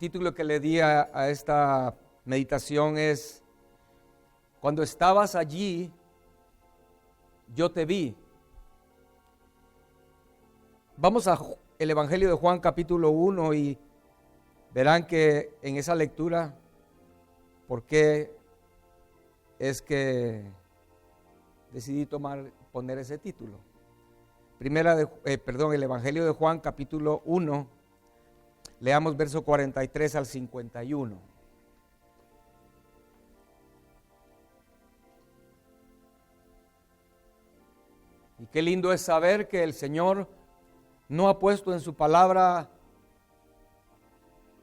título que le di a esta meditación es: cuando estabas allí, yo te vi. Vamos a el Evangelio de Juan capítulo 1 y verán que en esa lectura, ¿por qué es que decidí poner ese título? El Evangelio de Juan capítulo 1, leamos verso 43 al 51. Y qué lindo es saber que el Señor no ha puesto en su palabra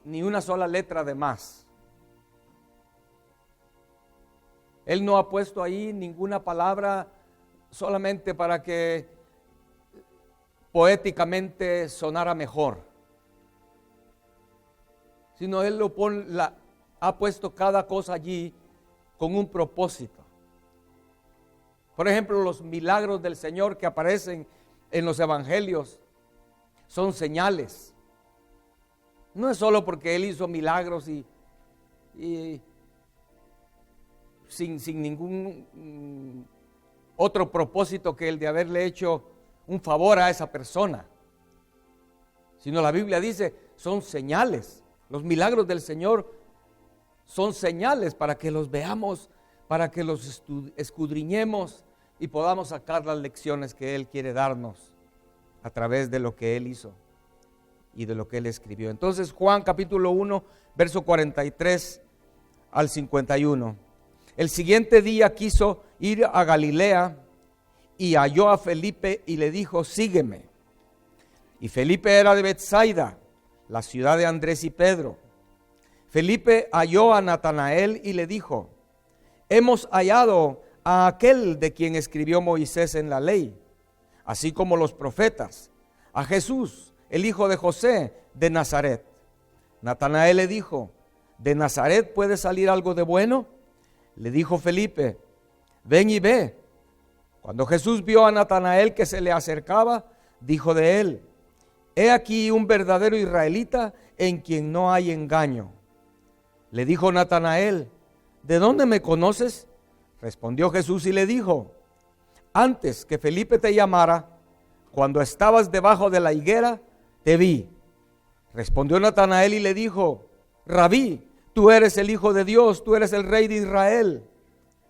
ni una sola letra de más. Él no ha puesto ahí ninguna palabra solamente para que poéticamente sonara mejor, sino Él ha puesto cada cosa allí con un propósito. Por ejemplo, los milagros del Señor que aparecen en los evangelios son señales. No es solo porque Él hizo milagros y sin ningún otro propósito que el de haberle hecho un favor a esa persona, sino la Biblia dice, son señales. Los milagros del Señor son señales para que los veamos, para que los escudriñemos y podamos sacar las lecciones que Él quiere darnos a través de lo que Él hizo y de lo que Él escribió. Entonces, Juan capítulo 1, verso 43 al 51. El siguiente día quiso ir a Galilea y halló a Felipe y le dijo, sígueme. Y Felipe era de Betsaida, la ciudad de Andrés y Pedro. Felipe halló a Natanael y le dijo, hemos hallado a aquel de quien escribió Moisés en la ley, así como los profetas, a Jesús, el hijo de José de Nazaret. Natanael le dijo, ¿de Nazaret puede salir algo de bueno? Le dijo Felipe, ven y ve. Cuando Jesús vio a Natanael que se le acercaba, dijo de él, he aquí un verdadero israelita en quien no hay engaño. Le dijo Natanael, ¿de dónde me conoces? Respondió Jesús y le dijo, antes que Felipe te llamara, cuando estabas debajo de la higuera, te vi. Respondió Natanael y le dijo, Rabí, tú eres el Hijo de Dios, tú eres el Rey de Israel.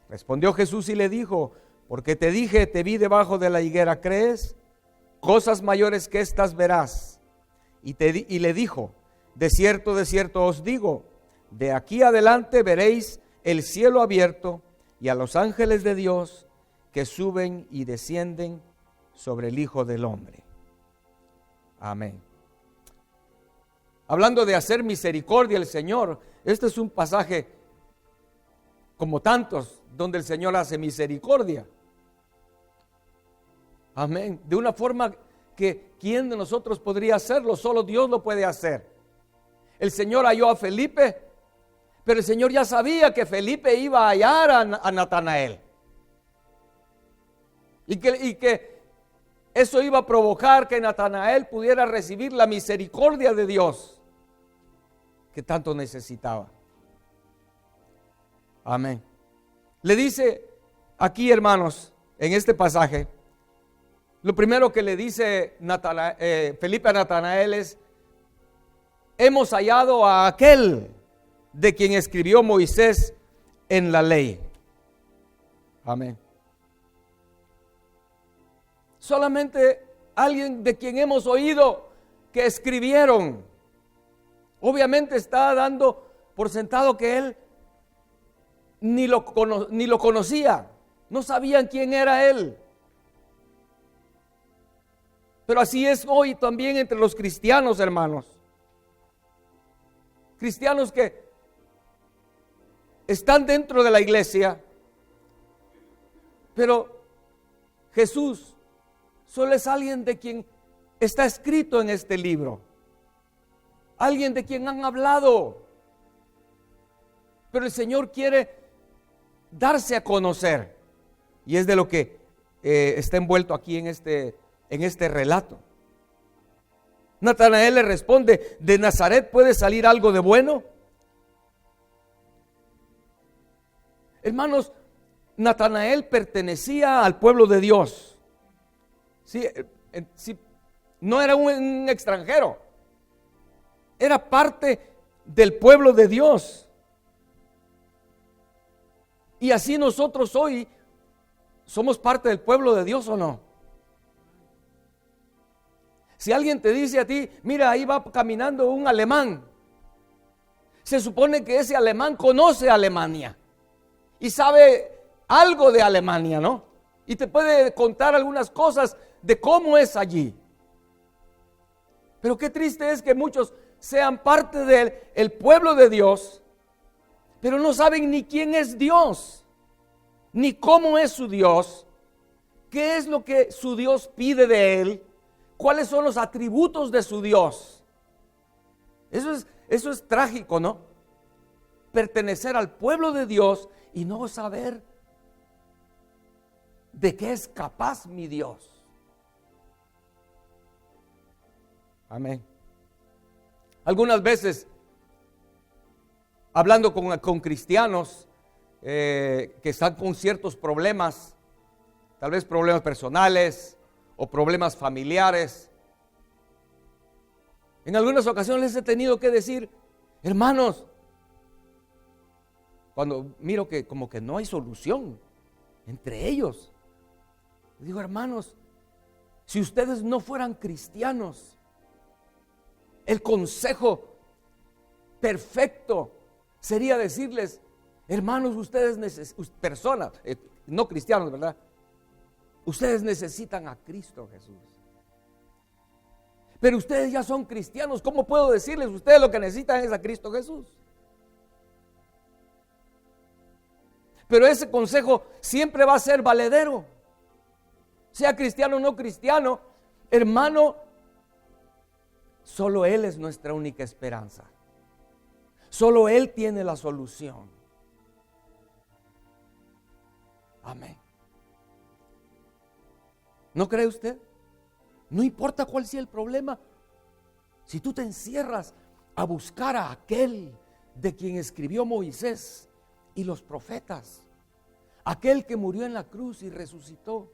Respondió Jesús y le dijo, porque te dije, te vi debajo de la higuera, ¿crees? Cosas mayores que estas verás. Y le dijo, de cierto os digo, de aquí adelante veréis el cielo abierto y a los ángeles de Dios que suben y descienden sobre el Hijo del Hombre. Amén. Hablando de hacer misericordia el Señor, este es un pasaje como tantos donde el Señor hace misericordia. Amén. De una forma que ¿quién de nosotros podría hacerlo? Solo Dios lo puede hacer. El Señor halló a Felipe, pero el Señor ya sabía que Felipe iba a hallar a Natanael. Y que eso iba a provocar que Natanael pudiera recibir la misericordia de Dios que tanto necesitaba. Amén. Le dice aquí, hermanos, en este pasaje, lo primero que le dice Felipe a Natanael es, hemos hallado a aquel de quien escribió Moisés en la ley. Amén. Solamente alguien de quien hemos oído que escribieron. Obviamente está dando por sentado que él ni lo conocía, no sabían quién era él. Pero así es hoy también entre los cristianos, hermanos. Cristianos que están dentro de la iglesia, pero Jesús solo es alguien de quien está escrito en este libro, alguien de quien han hablado, pero el Señor quiere darse a conocer, y es de lo que está envuelto aquí en este relato. Natanael le responde: ¿de Nazaret puede salir algo de bueno? Hermanos, Natanael pertenecía al pueblo de Dios. Sí, no era un extranjero, era parte del pueblo de Dios. Y así nosotros hoy somos parte del pueblo de Dios, ¿o no? Si alguien te dice a ti: mira, ahí va caminando un alemán, se supone que ese alemán conoce Alemania y sabe algo de Alemania, ¿no? Y te puede contar algunas cosas de cómo es allí. Pero qué triste es que muchos sean parte del pueblo de Dios, pero no saben ni quién es Dios, ni cómo es su Dios, qué es lo que su Dios pide de él, cuáles son los atributos de su Dios. Eso es trágico, ¿no? Pertenecer al pueblo de Dios y no saber de qué es capaz mi Dios. Amén. Algunas veces, hablando con cristianos que están con ciertos problemas, tal vez problemas personales o problemas familiares, en algunas ocasiones les he tenido que decir: hermanos, cuando miro que como que no hay solución entre ellos, digo: hermanos, si ustedes no fueran cristianos, el consejo perfecto sería decirles: hermanos, ustedes personas, no cristianos, ¿verdad? Ustedes necesitan a Cristo Jesús. Pero ustedes ya son cristianos, ¿cómo puedo decirles? Ustedes lo que necesitan es a Cristo Jesús. Pero ese consejo siempre va a ser valedero, sea cristiano o no cristiano. Hermano, solo Él es nuestra única esperanza. Solo Él tiene la solución. Amén. ¿No cree usted? No importa cuál sea el problema, si tú te encierras a buscar a aquel de quien escribió Moisés y los profetas, aquel que murió en la cruz y resucitó,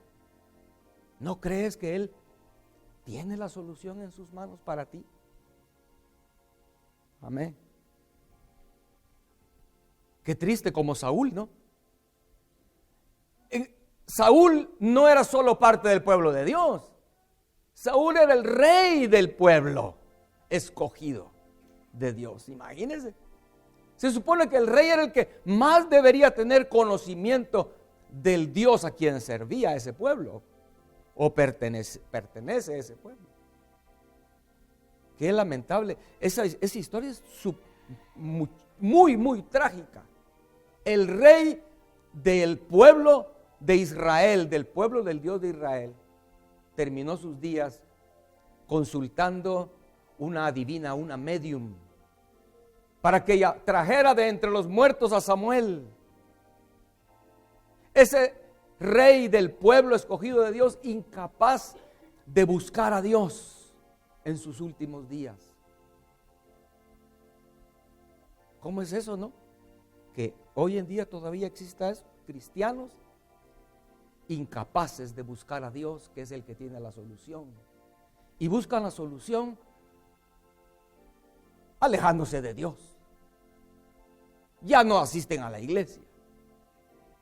¿no crees que Él tiene la solución en sus manos para ti? Amén. Qué triste como Saúl, ¿no? Saúl no era solo parte del pueblo de Dios. Saúl era el rey del pueblo escogido de Dios. Imagínense. Se supone que el rey era el que más debería tener conocimiento del Dios a quien servía ese pueblo, o pertenece a ese pueblo. Qué lamentable. Esa historia es muy, muy trágica. El rey del pueblo de Israel, del pueblo del Dios de Israel, terminó sus días consultando una adivina, una medium, para que ella trajera de entre los muertos a Samuel. Ese rey del pueblo escogido de Dios, incapaz de buscar a Dios en sus últimos días. ¿Cómo es eso, no? Que hoy en día todavía exista eso, cristianos incapaces de buscar a Dios, que es el que tiene la solución, y buscan la solución alejándose de Dios. Ya no asisten a la iglesia,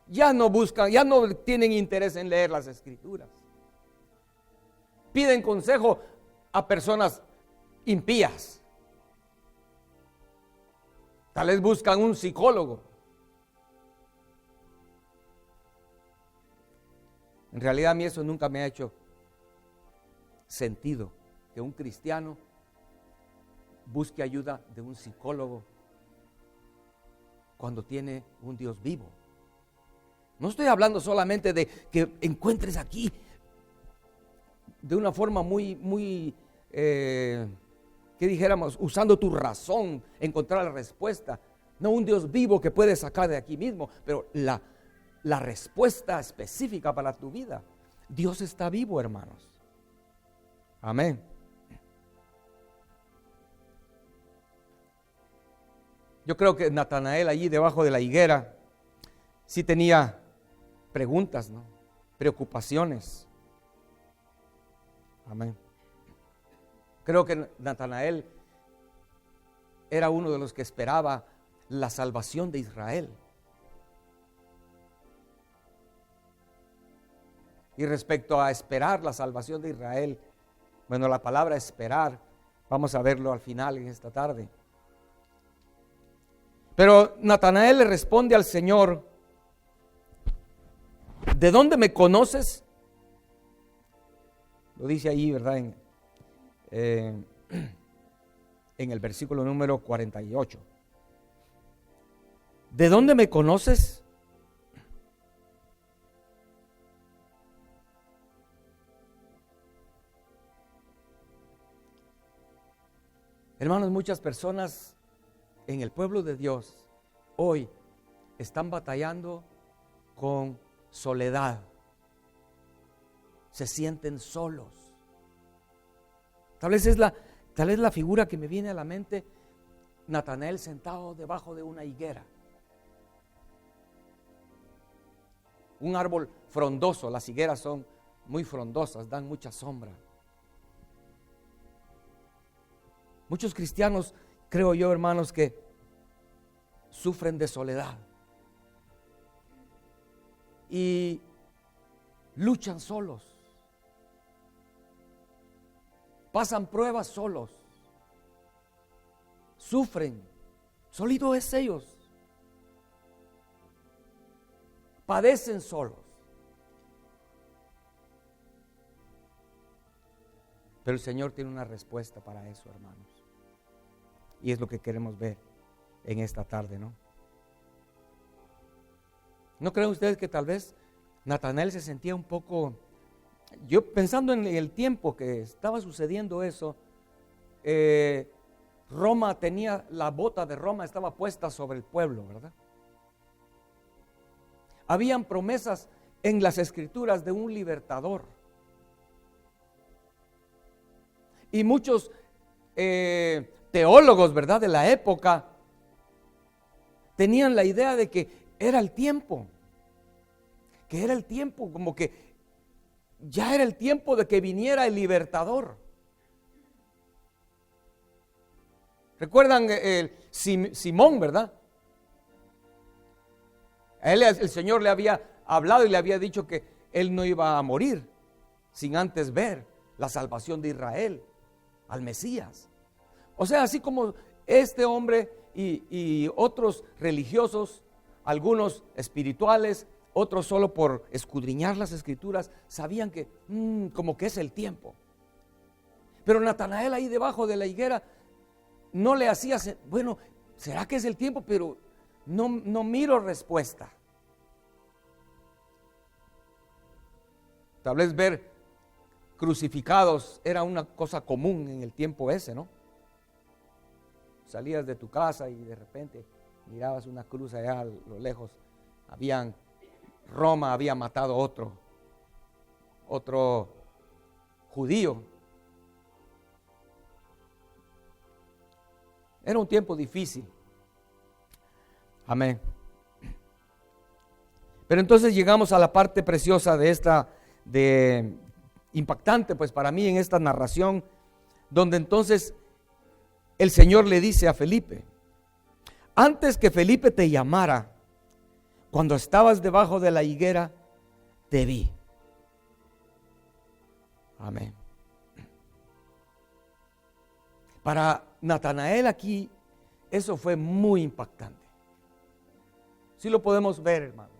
ya no buscan, ya no tienen interés en leer las escrituras, piden consejo a personas impías, tal vez buscan un psicólogo. En realidad a mí eso nunca me ha hecho sentido, que un cristiano busque ayuda de un psicólogo cuando tiene un Dios vivo. No estoy hablando solamente de que encuentres aquí de una forma muy, que dijéramos, usando tu razón, encontrar la respuesta. No un Dios vivo que puedes sacar de aquí mismo, pero la respuesta específica para tu vida. Dios está vivo, hermanos. Amén. Yo creo que Natanael allí debajo de la higuera sí tenía preguntas, ¿no? Preocupaciones. Amén. Creo que Natanael era uno de los que esperaba la salvación de Israel. Y respecto a esperar la salvación de Israel, bueno, la palabra esperar, vamos a verlo al final en esta tarde. Pero Natanael le responde al Señor: ¿de dónde me conoces? Lo dice ahí, ¿verdad? En el versículo número 48. ¿De dónde me conoces? Hermanos, muchas personas en el pueblo de Dios hoy están batallando con soledad. Se sienten solos. Tal vez la figura que me viene a la mente, Natanael sentado debajo de una higuera. Un árbol frondoso, las higueras son muy frondosas, dan mucha sombra. Muchos cristianos, creo yo, hermanos, que sufren de soledad y luchan solos, pasan pruebas solos, sufren, solitos es ellos, padecen solos. Pero el Señor tiene una respuesta para eso, hermanos. Y es lo que queremos ver en esta tarde, ¿no? ¿No creen ustedes que tal vez Natanael se sentía un poco, yo pensando en el tiempo que estaba sucediendo eso, Roma tenía, la bota de Roma estaba puesta sobre el pueblo, ¿verdad? Habían promesas en las escrituras de un libertador. Y muchos teólogos, ¿verdad?, de la época tenían la idea de que era el tiempo, como que ya era el tiempo de que viniera el libertador. ¿Recuerdan Simón, verdad? A él el Señor le había hablado y le había dicho que él no iba a morir sin antes ver la salvación de Israel, al Mesías. O sea, así como este hombre y otros religiosos, algunos espirituales, otros solo por escudriñar las escrituras, sabían que como que es el tiempo. Pero Natanael ahí debajo de la higuera no le hacía, bueno, ¿será que es el tiempo? Pero no miro respuesta. Tal vez ver crucificados era una cosa común en el tiempo ese, ¿no? Salías de tu casa y de repente mirabas una cruz allá a lo lejos. Roma había matado otro judío. Era un tiempo difícil. Amén. Pero entonces llegamos a la parte preciosa impactante pues para mí en esta narración, donde entonces el Señor le dice a Felipe: antes que Felipe te llamara, cuando estabas debajo de la higuera, te vi. Amén. Para Natanael aquí, eso fue muy impactante. Sí lo podemos ver, hermanos.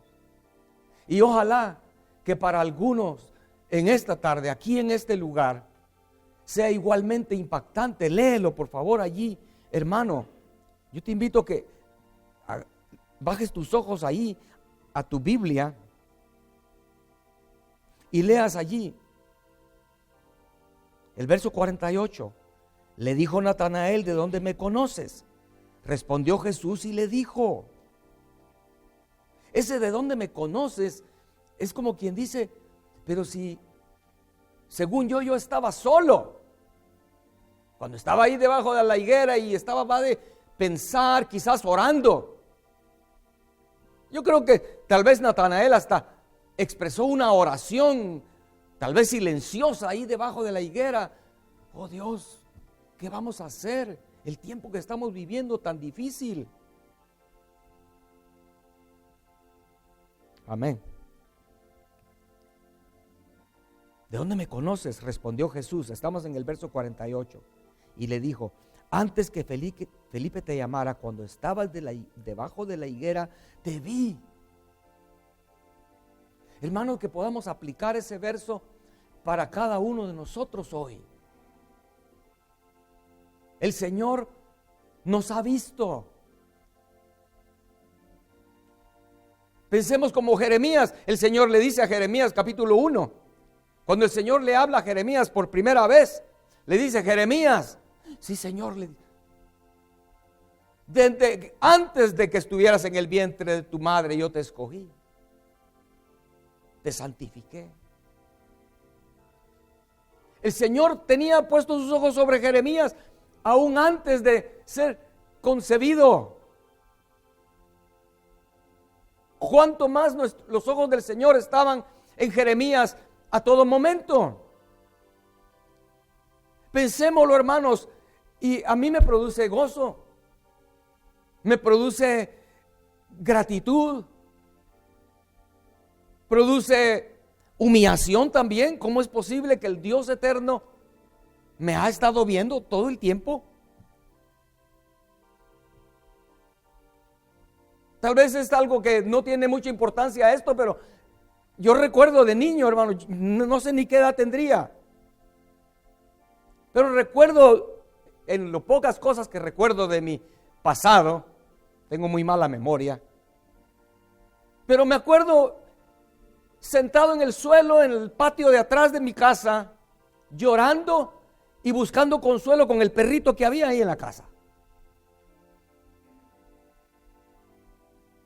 Y ojalá que para algunos en esta tarde, aquí en este lugar, sea igualmente impactante. Léelo, por favor, allí, hermano. Yo te invito a que bajes tus ojos ahí a tu Biblia y leas allí el verso 48. Le dijo Natanael: ¿de dónde me conoces? Respondió Jesús y le dijo. Ese ¿de dónde me conoces? Es como quien dice: pero si según yo estaba solo cuando estaba ahí debajo de la higuera y estaba padre, pensar, quizás orando. Yo creo que tal vez Natanael hasta expresó una oración, tal vez silenciosa, ahí debajo de la higuera. Oh Dios, ¿qué vamos a hacer? El tiempo que estamos viviendo tan difícil. Amén. ¿De dónde me conoces?, respondió Jesús. Estamos en el verso 48. Y le dijo: antes que Felipe te llamara, cuando estabas debajo de la higuera, te vi. Hermanos, que podamos aplicar ese verso para cada uno de nosotros hoy. El Señor nos ha visto. Pensemos como Jeremías. El Señor le dice a Jeremías capítulo 1, cuando el Señor le habla a Jeremías por primera vez, le dice: Jeremías, sí, Señor, antes de que estuvieras en el vientre de tu madre, yo te escogí, te santifiqué. El Señor tenía puestos sus ojos sobre Jeremías aún antes de ser concebido. ¿Cuánto más los ojos del Señor estaban en Jeremías a todo momento? Pensémoslo, hermanos, y a mí me produce gozo, me produce gratitud, produce humillación también. ¿Cómo es posible que el Dios eterno me ha estado viendo todo el tiempo? Tal vez es algo que no tiene mucha importancia esto, pero yo recuerdo de niño, hermano, no sé ni qué edad tendría, pero recuerdo, en lo pocas cosas que recuerdo de mi pasado, tengo muy mala memoria, pero me acuerdo sentado en el suelo, en el patio de atrás de mi casa, llorando y buscando consuelo con el perrito que había ahí en la casa.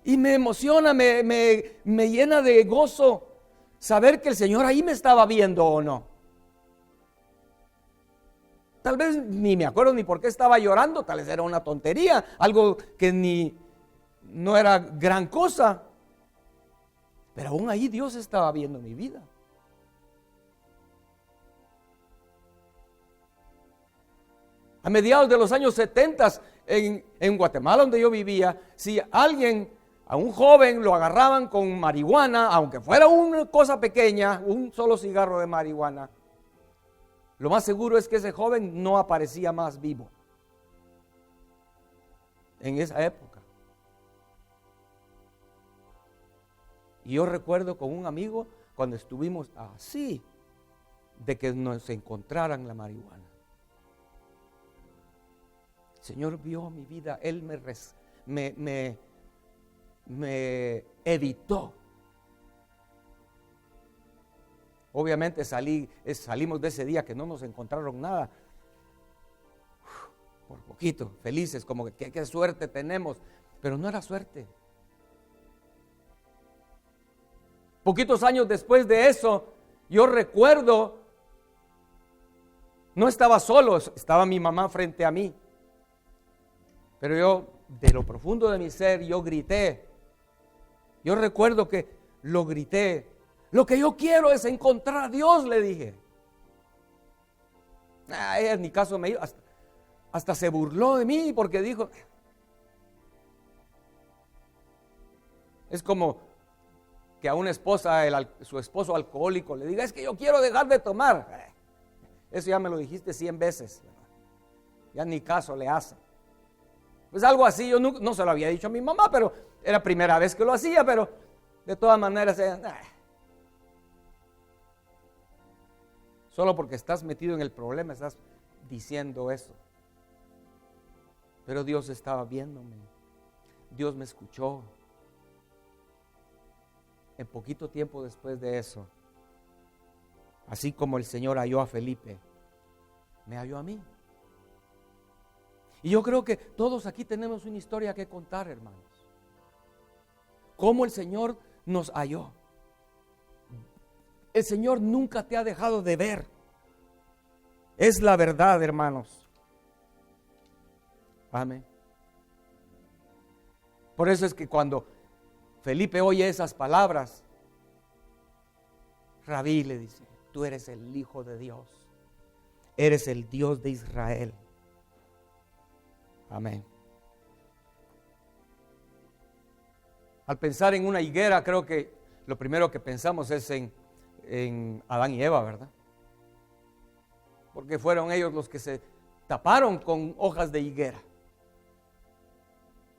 Y me emociona, me llena de gozo saber que el Señor ahí me estaba viendo o no. Tal vez ni me acuerdo ni por qué estaba llorando, tal vez era una tontería, algo que no era gran cosa. Pero aún ahí Dios estaba viendo mi vida. A mediados de los años 70 en Guatemala, donde yo vivía, si a un joven lo agarraban con marihuana, aunque fuera una cosa pequeña, un solo cigarro de marihuana, lo más seguro es que ese joven no aparecía más vivo en esa época. Y yo recuerdo con un amigo cuando estuvimos así de que nos encontraran la marihuana. El Señor vio mi vida, Él me evitó. Obviamente salimos de ese día que no nos encontraron nada, por poquito, felices, como que qué suerte tenemos, pero no era suerte. Poquitos años después de eso, yo recuerdo, no estaba solo, estaba mi mamá frente a mí, pero yo, de lo profundo de mi ser, yo grité. Yo recuerdo que lo grité: lo que yo quiero es encontrar a Dios, le dije. Ella en mi caso hasta se burló de mí porque dijo, es como que a una esposa, su esposo alcohólico le diga: es que yo quiero dejar de tomar. Eso ya me lo dijiste 100 veces, ya ni caso le hace. Pues algo así, yo no se lo había dicho a mi mamá, pero era primera vez que lo hacía, pero de todas maneras, solo porque estás metido en el problema estás diciendo eso. Pero Dios estaba viéndome, Dios me escuchó. En poquito tiempo después de eso, así como el Señor halló a Felipe, me halló a mí. Y yo creo que todos aquí tenemos una historia que contar, hermanos. Cómo el Señor nos halló. El Señor nunca te ha dejado de ver. Es la verdad, hermanos. Amén. Por eso es que cuando Felipe oye esas palabras, Rabí le dice, tú eres el Hijo de Dios, eres el Dios de Israel. Amén. Al pensar en una higuera, creo que lo primero que pensamos es en Adán y Eva, ¿verdad? Porque fueron ellos los que se taparon con hojas de higuera.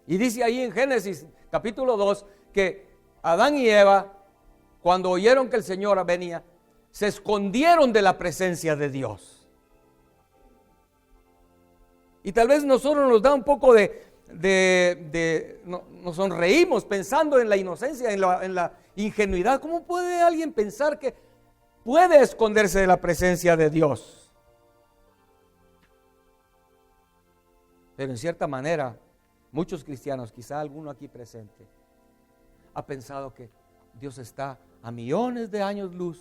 Y dice ahí en Génesis capítulo 2 que Adán y Eva, cuando oyeron que el Señor venía, se escondieron de la presencia de Dios. Y tal vez nosotros nos da un poco nos sonreímos pensando en la inocencia, en la ingenuidad. ¿Cómo puede alguien pensar que puede esconderse de la presencia de Dios? Pero en cierta manera, muchos cristianos, quizá alguno aquí presente, ha pensado que Dios está a millones de años luz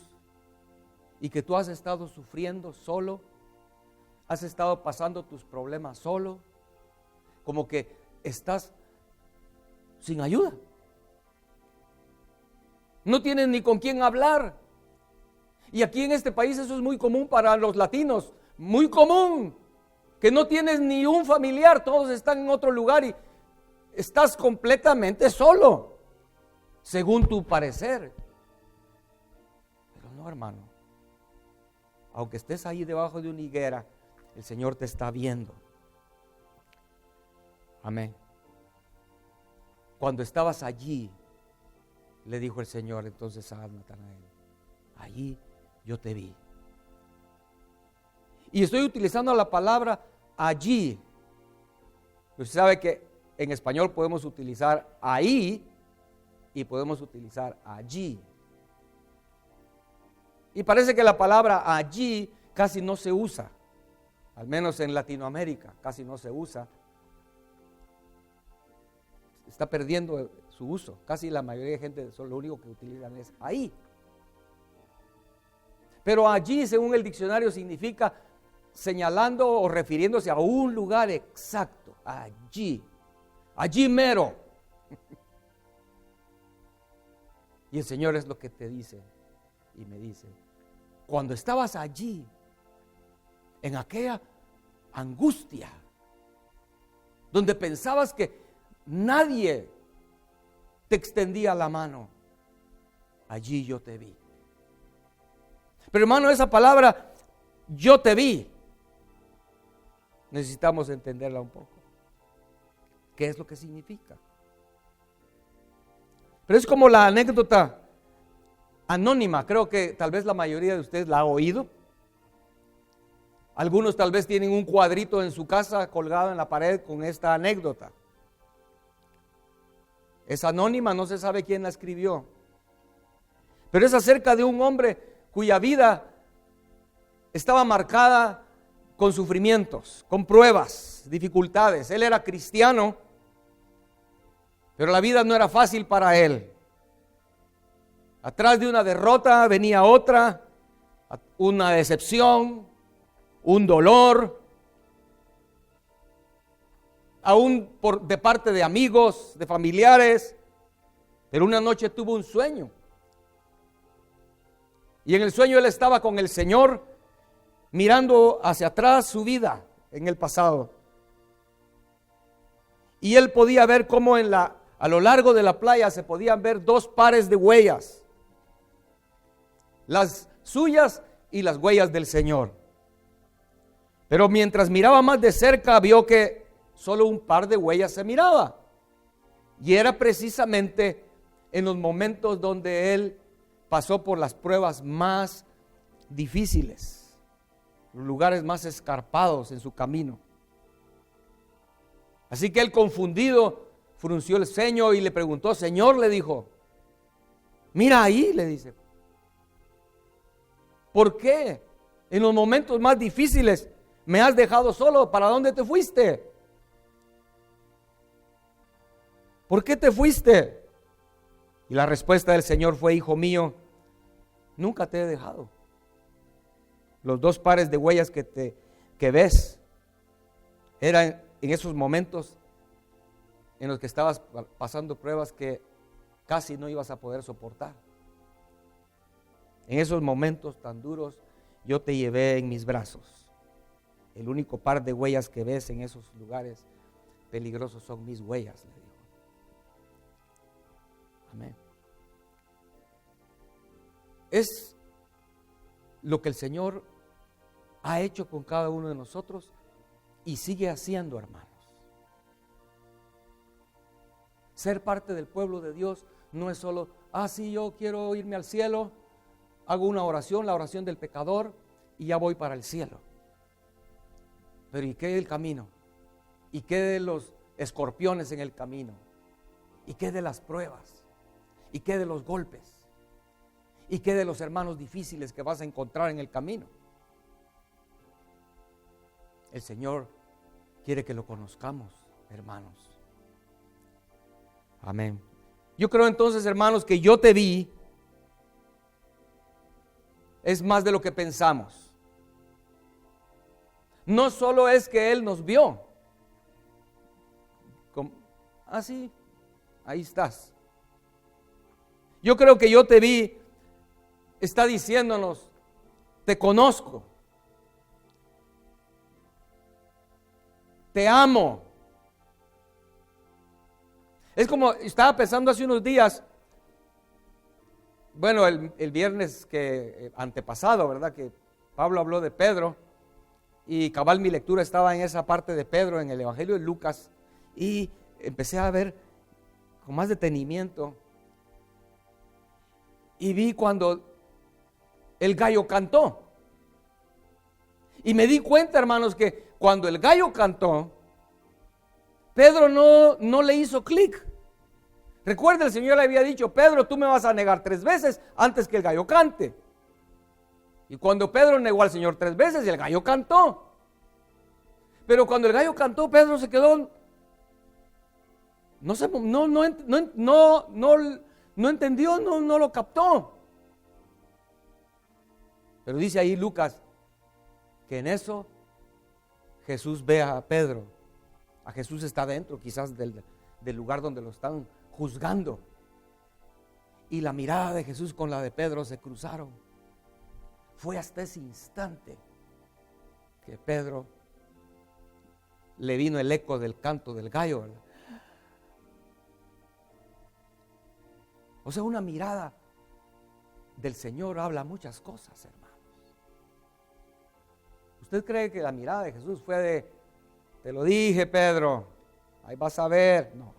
y que tú has estado sufriendo solo, has estado pasando tus problemas solo, como que estás sin ayuda. No tienes ni con quién hablar. Y aquí en este país eso es muy común para los latinos, muy común, que no tienes ni un familiar, todos están en otro lugar y estás completamente solo, según tu parecer. Pero no, hermano, aunque estés ahí debajo de una higuera, el Señor te está viendo. Amén. Cuando estabas allí, le dijo el Señor entonces a Natanael, allí yo te vi. Y estoy utilizando la palabra allí. Usted sabe que en español podemos utilizar ahí y podemos utilizar allí. Y parece que la palabra allí casi no se usa, al menos en Latinoamérica casi no se usa. Está perdiendo su uso. Casi la mayoría de gente lo único que utilizan es ahí. Pero allí, según el diccionario, significa señalando o refiriéndose a un lugar exacto. Allí. Allí mero. Y el Señor es lo que te dice y me dice. Cuando estabas allí, en aquella angustia, donde pensabas que nadie te extendía la mano, allí yo te vi. Pero hermano, esa palabra, yo te vi, necesitamos entenderla un poco. ¿Qué es lo que significa? Pero es como la anécdota anónima, creo que tal vez la mayoría de ustedes la ha oído. Algunos tal vez tienen un cuadrito en su casa colgado en la pared con esta anécdota. Es anónima, no se sabe quién la escribió. Pero es acerca de un hombre cuya vida estaba marcada con sufrimientos, con pruebas, dificultades. Él era cristiano, pero la vida no era fácil para él. Atrás de una derrota venía otra, una decepción, un dolor, aún de parte de amigos, de familiares. Pero una noche tuvo un sueño. Y en el sueño él estaba con el Señor, mirando hacia atrás su vida en el pasado. Y él podía ver cómo a lo largo de la playa se podían ver dos pares de huellas. Las suyas y las huellas del Señor. Pero mientras miraba más de cerca, vio que solo un par de huellas se miraba. Y era precisamente en los momentos donde él pasó por las pruebas más difíciles, los lugares más escarpados en su camino. Así que él, confundido, frunció el ceño y le preguntó: Señor, le dijo, mira ahí, le dice, ¿por qué en los momentos más difíciles me has dejado solo? ¿Para dónde te fuiste? ¿Por qué te fuiste? Y la respuesta del Señor fue: hijo mío, nunca te he dejado. Los dos pares de huellas que ves eran en esos momentos en los que estabas pasando pruebas que casi no ibas a poder soportar. En esos momentos tan duros, yo te llevé en mis brazos. El único par de huellas que ves en esos lugares peligrosos son mis huellas, le dijo. Amén. Es lo que el Señor ha hecho con cada uno de nosotros y sigue haciendo, hermanos. Ser parte del pueblo de Dios no es solo, sí, yo quiero irme al cielo, hago una oración, la oración del pecador, y ya voy para el cielo. Pero ¿y qué del camino? ¿Y qué de los escorpiones en el camino? ¿Y qué de las pruebas? ¿Y qué de los golpes? ¿Y qué de los hermanos difíciles que vas a encontrar en el camino? El Señor quiere que lo conozcamos, hermanos. Amén. Yo creo entonces, hermanos, que yo te vi es más de lo que pensamos. No solo es que Él nos vio. Sí, ahí estás. Yo creo que yo te vi está diciéndonos, te conozco, te amo. Es como estaba pensando hace unos días, bueno, el viernes antepasado, ¿verdad? Que Pablo habló de Pedro y cabal mi lectura estaba en esa parte de Pedro en el Evangelio de Lucas y empecé a ver con más detenimiento y vi cuando el gallo cantó. Y me di cuenta, hermanos, que cuando el gallo cantó, Pedro no le hizo clic. Recuerda, el Señor le había dicho, Pedro, tú me vas a negar 3 veces antes que el gallo cante. Y cuando Pedro negó al Señor 3 veces, el gallo cantó. Pero cuando el gallo cantó, Pedro se quedó, no entendió, no lo captó. Pero dice ahí Lucas que en eso Jesús ve a Pedro. A Jesús está dentro quizás del lugar donde lo están juzgando. Y la mirada de Jesús con la de Pedro se cruzaron. Fue hasta ese instante que Pedro le vino el eco del canto del gallo, ¿verdad? O sea, una mirada del Señor habla muchas cosas, hermanos. ¿Usted cree que la mirada de Jesús fue de, te lo dije, Pedro, ahí vas a ver? No.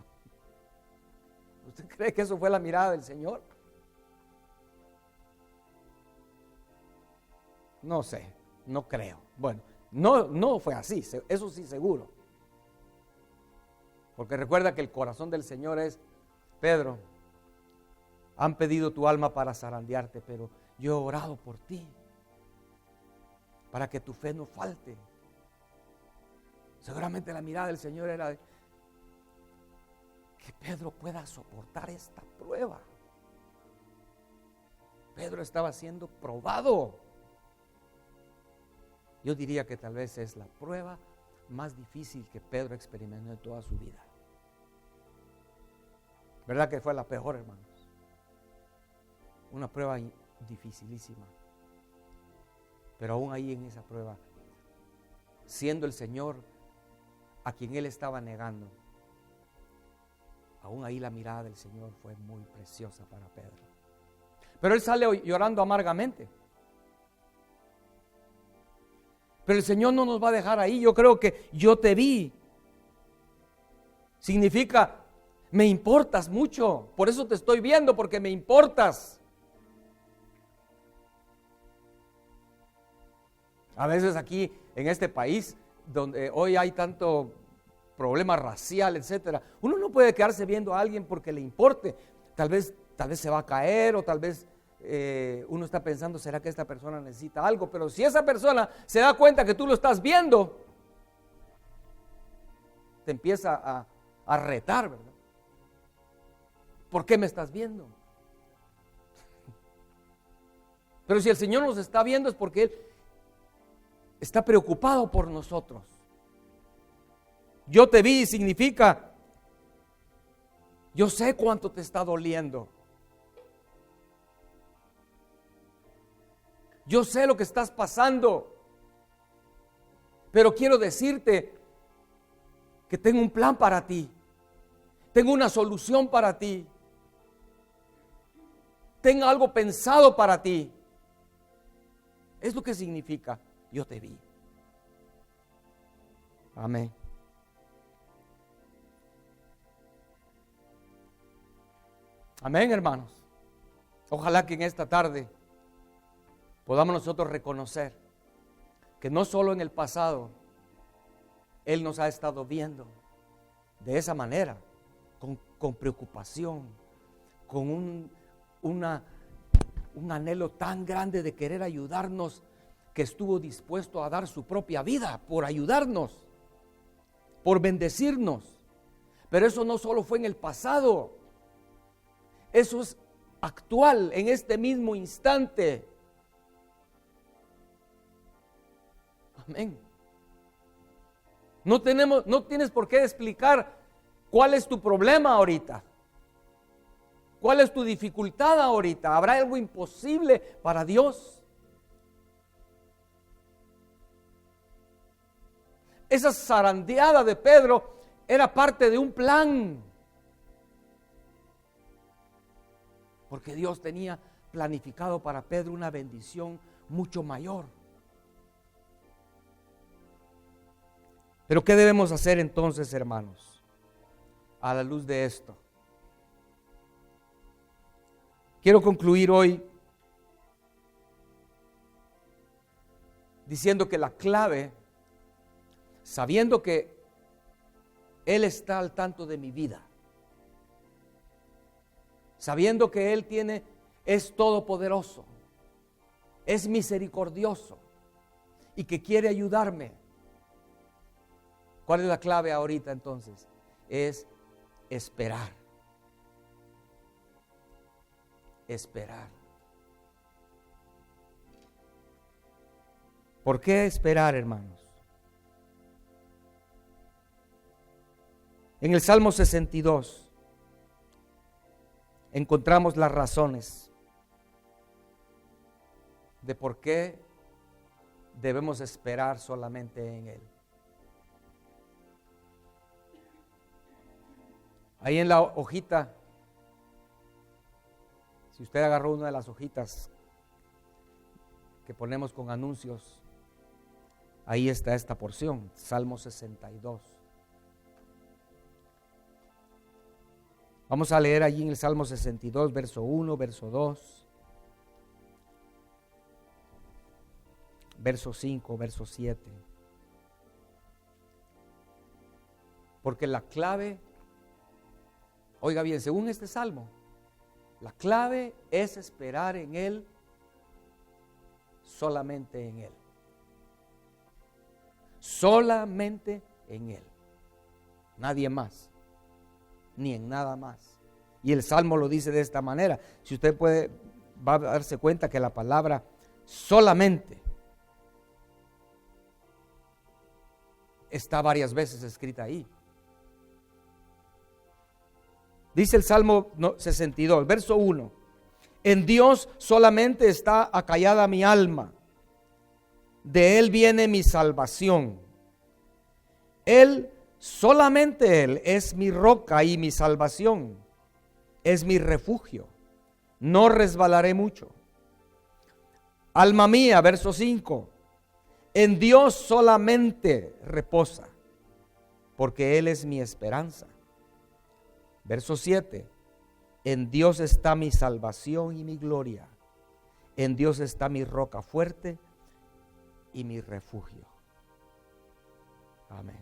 ¿Usted cree que eso fue la mirada del Señor? No sé, no creo. Bueno, no fue así, eso sí seguro. Porque recuerda que el corazón del Señor es, Pedro, han pedido tu alma para zarandearte, pero yo he orado por ti, para que tu fe no falte. Seguramente la mirada del Señor era de que Pedro pueda soportar esta prueba. Pedro estaba siendo probado. Yo diría que tal vez es la prueba más difícil que Pedro experimentó en toda su vida. ¿Verdad que fue la peor, hermanos? Una prueba dificilísima. Pero aún ahí en esa prueba, siendo el Señor a quien él estaba negando, aún ahí la mirada del Señor fue muy preciosa para Pedro. Pero él sale llorando amargamente. Pero el Señor no nos va a dejar ahí. Yo creo que yo te vi significa me importas mucho. Por eso te estoy viendo, porque me importas. A veces aquí en este país, donde hoy hay tanto problema racial, etcétera, uno no puede quedarse viendo a alguien porque le importe. Tal vez se va a caer, o tal vez uno está pensando, ¿será que esta persona necesita algo? Pero si esa persona se da cuenta que tú lo estás viendo, te empieza a retar, ¿verdad? ¿Por qué me estás viendo? Pero si el Señor nos está viendo es porque Él está preocupado por nosotros. Yo te vi significa Yo sé cuánto te está doliendo. Yo sé lo que estás pasando. Pero quiero decirte que tengo un plan para ti. Tengo una solución para ti. Tengo algo pensado para ti. Es lo que significa yo te vi. Amén. Amén, hermanos. Ojalá que en esta tarde podamos nosotros reconocer que no solo en el pasado Él nos ha estado viendo de esa manera, con preocupación, con un anhelo tan grande de querer ayudarnos, que estuvo dispuesto a dar su propia vida por ayudarnos, por bendecirnos. Pero eso no solo fue en el pasado, eso es actual, en este mismo instante. Amén. No tienes por qué explicar cuál es tu problema ahorita. ¿Cuál es tu dificultad ahorita? ¿Habrá algo imposible para Dios? Esa zarandeada de Pedro era parte de un plan. Porque Dios tenía planificado para Pedro una bendición mucho mayor. Pero ¿qué debemos hacer entonces, hermanos? A la luz de esto. Quiero concluir hoy diciendo que la clave, sabiendo que Él está al tanto de mi vida, sabiendo que Él es todopoderoso, es misericordioso y que quiere ayudarme. ¿Cuál es la clave ahorita entonces? Es esperar. Esperar. ¿Por qué esperar, hermanos? En el Salmo 62 encontramos las razones de por qué debemos esperar solamente en Él. Ahí en la hojita, si usted agarró una de las hojitas que ponemos con anuncios, ahí está esta porción, Salmo 62. Vamos a leer allí en el Salmo 62, verso 1, verso 2, verso 5, verso 7. Porque la clave, oiga bien, según este salmo, la clave es esperar en Él, solamente en Él. Solamente en Él. Nadie más, ni en nada más. Y el salmo lo dice de esta manera. Si usted va a darse cuenta que la palabra solamente está varias veces escrita ahí. Dice el Salmo 62, verso 1. En Dios solamente está acallada mi alma. De Él viene mi salvación. Él, solamente Él, es mi roca y mi salvación. Es mi refugio. No resbalaré mucho. Alma mía, verso 5. En Dios solamente reposa, porque Él es mi esperanza. Verso 7, en Dios está mi salvación y mi gloria. En Dios está mi roca fuerte y mi refugio. Amén.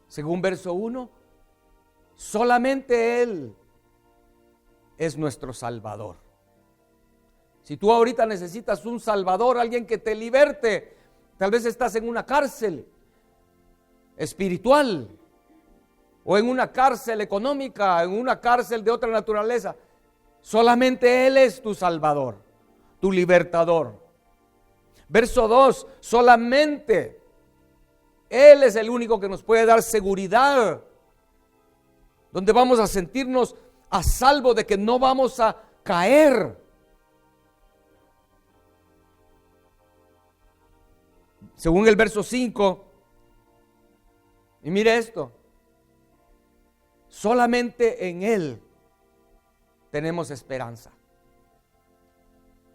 Según verso 1, solamente Él es nuestro Salvador. Si tú ahorita necesitas un Salvador, alguien que te liberte, tal vez estás en una cárcel espiritual, o en una cárcel económica, en una cárcel de otra naturaleza, solamente Él es tu Salvador, tu libertador. Verso 2, solamente Él es el único que nos puede dar seguridad donde vamos a sentirnos a salvo de que no vamos a caer. Según el verso 5, y mire esto, solamente en Él tenemos esperanza.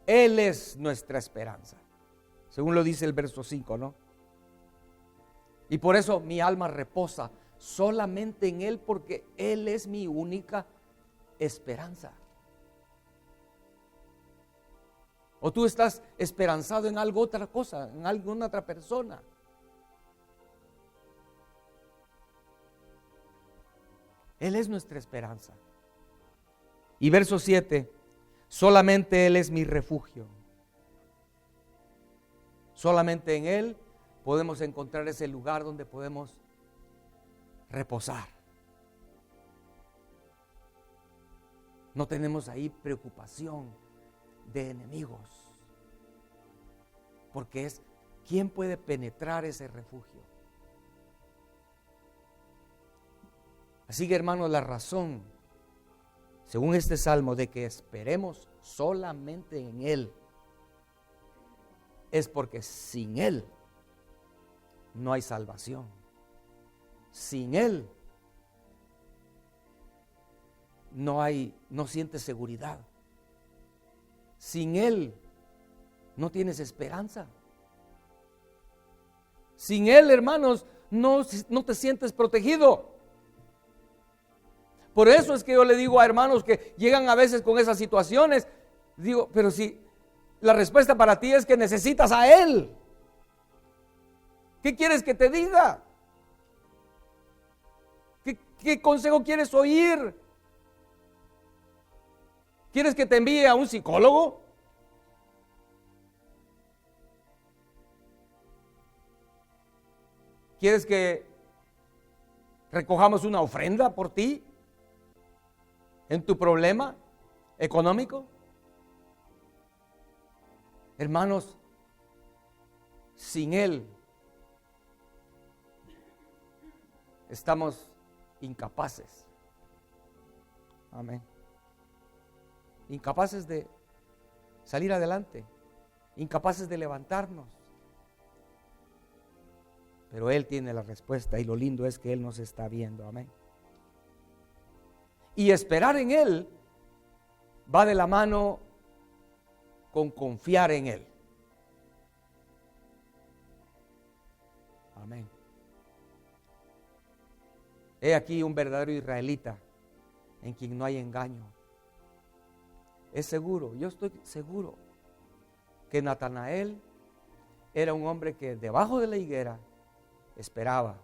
Él es nuestra esperanza, según lo dice el verso 5, ¿no? Y por eso mi alma reposa solamente en Él, porque Él es mi única esperanza. O tú estás esperanzado en algo, otra cosa, en alguna otra persona. Él es nuestra esperanza. Y verso 7, solamente Él es mi refugio. Solamente en Él podemos encontrar ese lugar donde podemos reposar. No tenemos ahí preocupación de enemigos, porque es ¿quién puede penetrar ese refugio? Así que, hermanos, la razón, según este salmo, de que esperemos solamente en Él, es porque sin Él no hay salvación. Sin Él no sientes seguridad. Sin Él no tienes esperanza. Sin Él, hermanos, no te sientes protegido. Por eso es que yo le digo a hermanos que llegan a veces con esas situaciones, digo, pero si la respuesta para ti es que necesitas a Él, ¿qué quieres que te diga? ¿Qué consejo quieres oír? ¿Quieres que te envíe a un psicólogo? ¿Quieres que recojamos una ofrenda por ti en tu problema económico? Hermanos, sin Él estamos incapaces. Amén. Incapaces de salir adelante, incapaces de levantarnos. Pero Él tiene la respuesta, y lo lindo es que Él nos está viendo. Amén. Y esperar en Él va de la mano con confiar en Él. Amén. He aquí un verdadero israelita en quien no hay engaño. Es seguro, yo estoy seguro que Natanael era un hombre que debajo de la higuera esperaba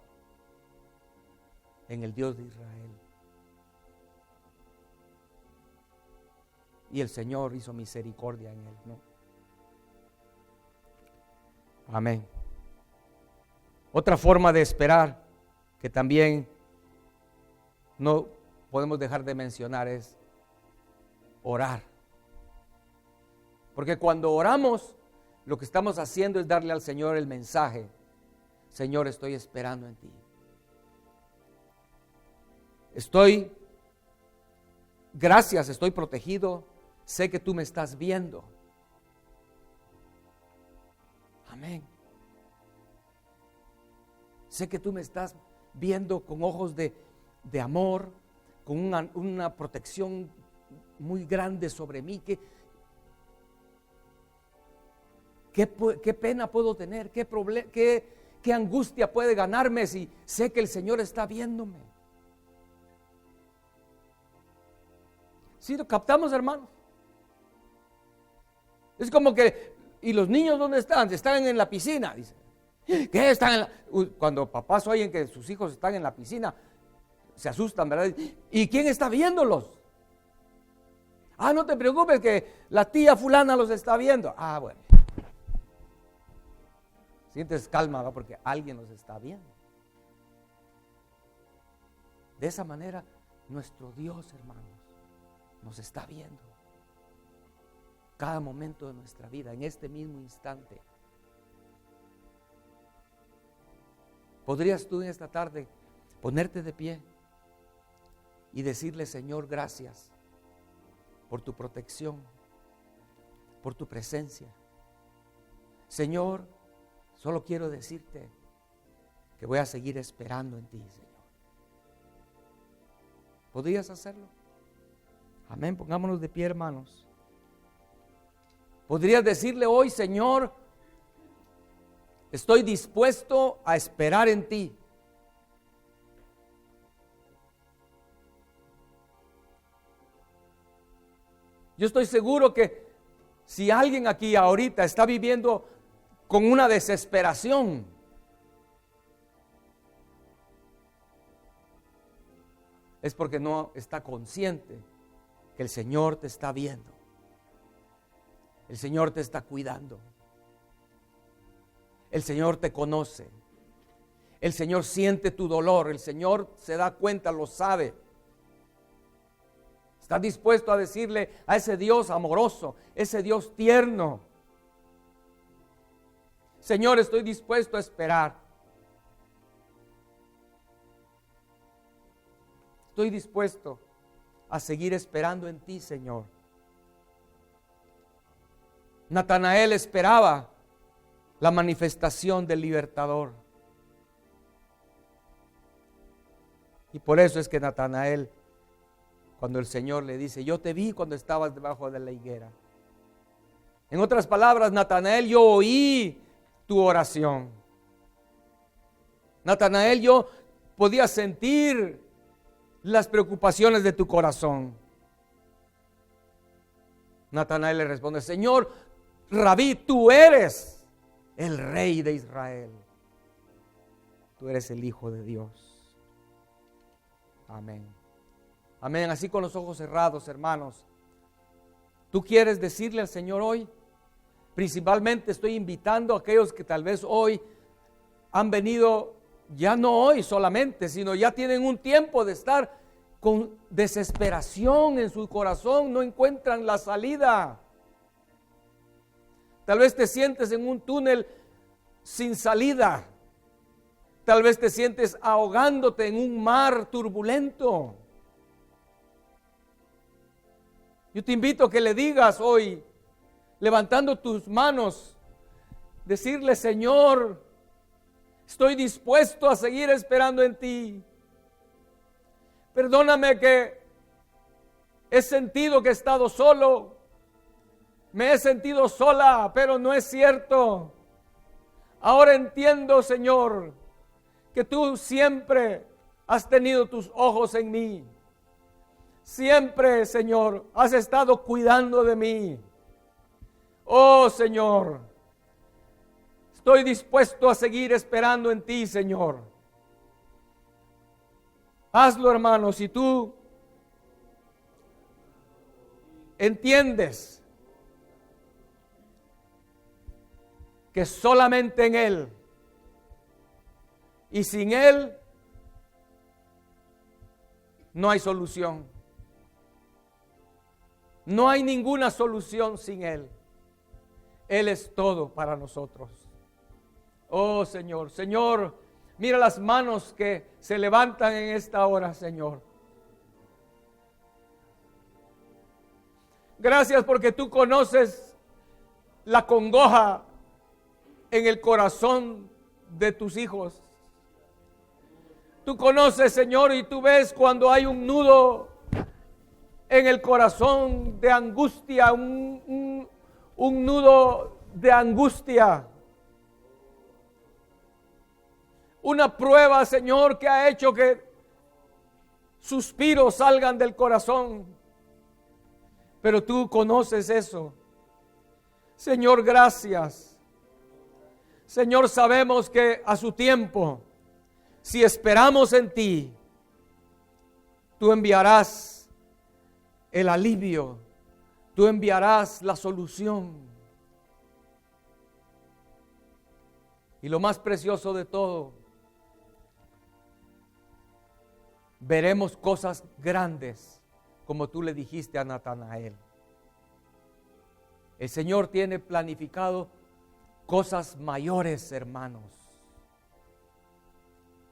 en el Dios de Israel. Y el Señor hizo misericordia en él, ¿no? Amén. Otra forma de esperar que también no podemos dejar de mencionar es orar. Porque cuando oramos, lo que estamos haciendo es darle al Señor el mensaje: Señor, estoy esperando en ti. Gracias, estoy protegido. Sé que tú me estás viendo. Amén. Sé que tú me estás viendo con ojos de amor, con una protección muy grande sobre mí. ¿Qué pena puedo tener? ¿Qué angustia puede ganarme si sé que el Señor está viéndome? ¿Sí lo captamos, hermanos? Es como que, ¿y los niños dónde están? Están en la piscina, dice. ¿Qué están cuando papás oyen que sus hijos están en la piscina, se asustan, ¿verdad? ¿Y quién está viéndolos? Ah, no te preocupes que la tía fulana los está viendo. Ah, bueno. Sientes calma, ¿va? Porque alguien los está viendo. De esa manera, nuestro Dios, hermanos, nos está viendo. Cada momento de nuestra vida, en este mismo instante. ¿Podrías tú en esta tarde ponerte de pie y decirle: Señor, gracias por tu protección, por tu presencia. Señor, solo quiero decirte que voy a seguir esperando en ti, Señor. ¿Podrías hacerlo? Amén. Pongámonos de pie, hermanos. ¿Podrías decirle hoy: Señor, estoy dispuesto a esperar en ti? Yo estoy seguro que si alguien aquí ahorita está viviendo con una desesperación, es porque no está consciente que el Señor te está viendo. El Señor te está cuidando. El Señor te conoce. El Señor siente tu dolor. El Señor se da cuenta, lo sabe. Estás dispuesto a decirle a ese Dios amoroso, ese Dios tierno: Señor, estoy dispuesto a esperar. Estoy dispuesto a seguir esperando en ti, Señor. Natanael esperaba la manifestación del libertador. Y por eso es que Natanael, cuando el Señor le dice: yo te vi cuando estabas debajo de la higuera. En otras palabras, Natanael, yo oí tu oración. Natanael, yo podía sentir las preocupaciones de tu corazón. Natanael le responde: Señor, Rabí, tú eres el Rey de Israel. Tú eres el Hijo de Dios. Amén. Amén. Así con los ojos cerrados, hermanos. ¿Tú quieres decirle al Señor hoy? Principalmente estoy invitando a aquellos que tal vez hoy han venido, ya no hoy solamente, sino ya tienen un tiempo de estar con desesperación en su corazón, no encuentran la salida. Tal vez te sientes en un túnel sin salida. Tal vez te sientes ahogándote en un mar turbulento. Yo te invito a que le digas hoy, levantando tus manos, decirle: Señor, estoy dispuesto a seguir esperando en ti. Perdóname que he sentido que he estado solo. Me he sentido sola, pero no es cierto. Ahora entiendo, Señor, que tú siempre has tenido tus ojos en mí. Siempre, Señor, has estado cuidando de mí. Oh, Señor, estoy dispuesto a seguir esperando en ti, Señor. Hazlo, hermano, si tú entiendes que solamente en Él y sin Él no hay solución. No hay ninguna solución sin Él. Él es todo para nosotros. Oh, Señor, Señor, mira las manos que se levantan en esta hora, Señor. Gracias porque tú conoces la congoja en el corazón de tus hijos. Tú conoces, Señor, y tú ves cuando hay un nudo en el corazón de angustia, un nudo de angustia. Una prueba, Señor, que ha hecho que suspiros salgan del corazón. Pero tú conoces eso. Señor, gracias. Señor, sabemos que a su tiempo, si esperamos en ti, tú enviarás el alivio, tú enviarás la solución. Y lo más precioso de todo, veremos cosas grandes, como tú le dijiste a Natanael. El Señor tiene planificado cosas mayores, hermanos.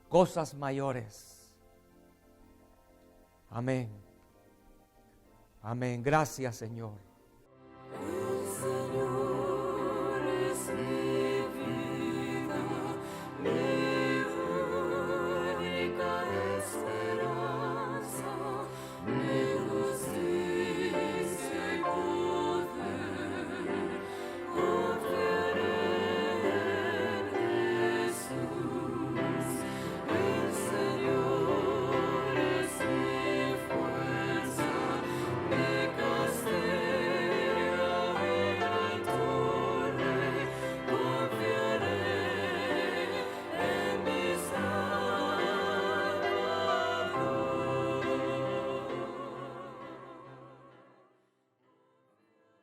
Cosas mayores. Amén. Amén. Gracias, Señor.